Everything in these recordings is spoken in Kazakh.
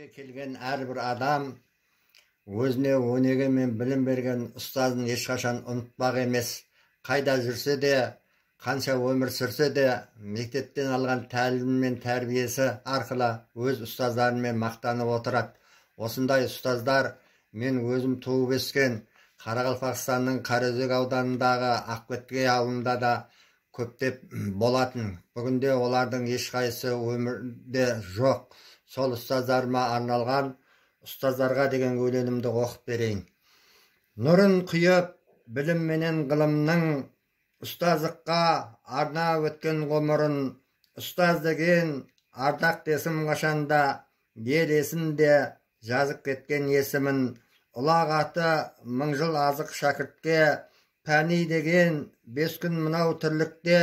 Дүниеге келген әрбір адам өзіне өнеге мен білім берген ұстазын ешқашан ұмытпақ емес. Қайда жүрсе де, қанша өмір сүрсе де, мектептен алған тәлімі мен тәрбиесі арқылы өз ұстаздарымен мақтанып отырады. Осындай ұстаздар мен өзім туып өскен Қарақалпақстанның Қараөзек ауданындағы Ақбеткей ауылында да көптеп болатын. Бүгінде олардың ешқайсысы өмірде жоқ. Сол ұстаздарыма арналған ұстаздарға деген өлеңімді оқып берейін. Нұрын құйып білім менен ғылымның, ұстаздыққа арнап өткен ғұмырын, ұстаз деген ардақ десім қашанда, ел есінде жазып кеткен есімін, ұлақ аты мың жыл азық шәкіртке, пәни деген 5 күн мынау тірлікте,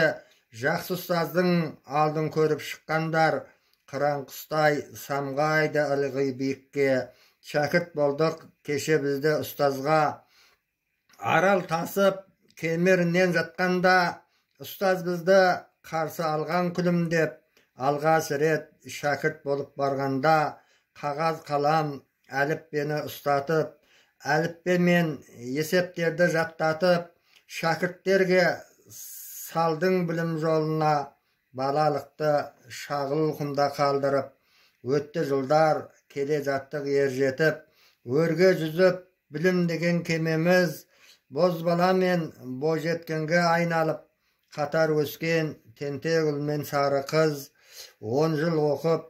жақсы ұстаздың алдын көріп шыққандар, қыран құстай самғайды ылғи биікке. Шәкірт болдық кеше бізді ұстазға, арал тасып кемерінен жатқанда, ұстаз бізді қарсы алған күлімдеп, алғаш рет шәкірт болып барғанда, қағаз қалам әліппені ұстатып, әліппемен есептерді жаттатып, шәкірттерге салдың білім жолына, балалықты шағыл құмда қалдырып. Өтті жылдар, келе жаттық ер жетіп, өрге жүзіп білім деген кемеміз, бозбала мен бойжеткенге айналып, қатар өскен тентек ұл мен сары қыз. 10 жыл оқып,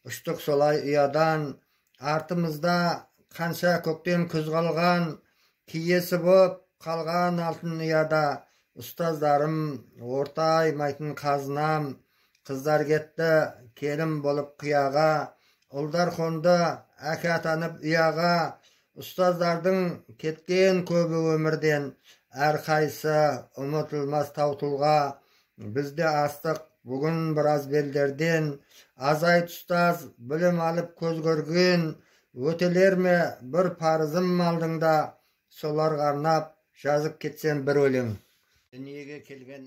ұштық солай ұядан, артымызда қанша көктем күз қалған, киесі боп қалған алтын ұяда. Ұстаздарым орта аймайтын қазынам, қыздар кетті келін болып қияға, ұлдар қонды әке атанып ұяға. Ұстаздардың кеткен көбі өмірден, әрқайсы ұмытылмас таутылға. Бізде астық бүгін біраз белдерден, азайт ұстаз білім алып көз көрген, өтелер ме бір парызым алдыңда, соларға арнап жазып кетсем бір өлең. Дүниеге келген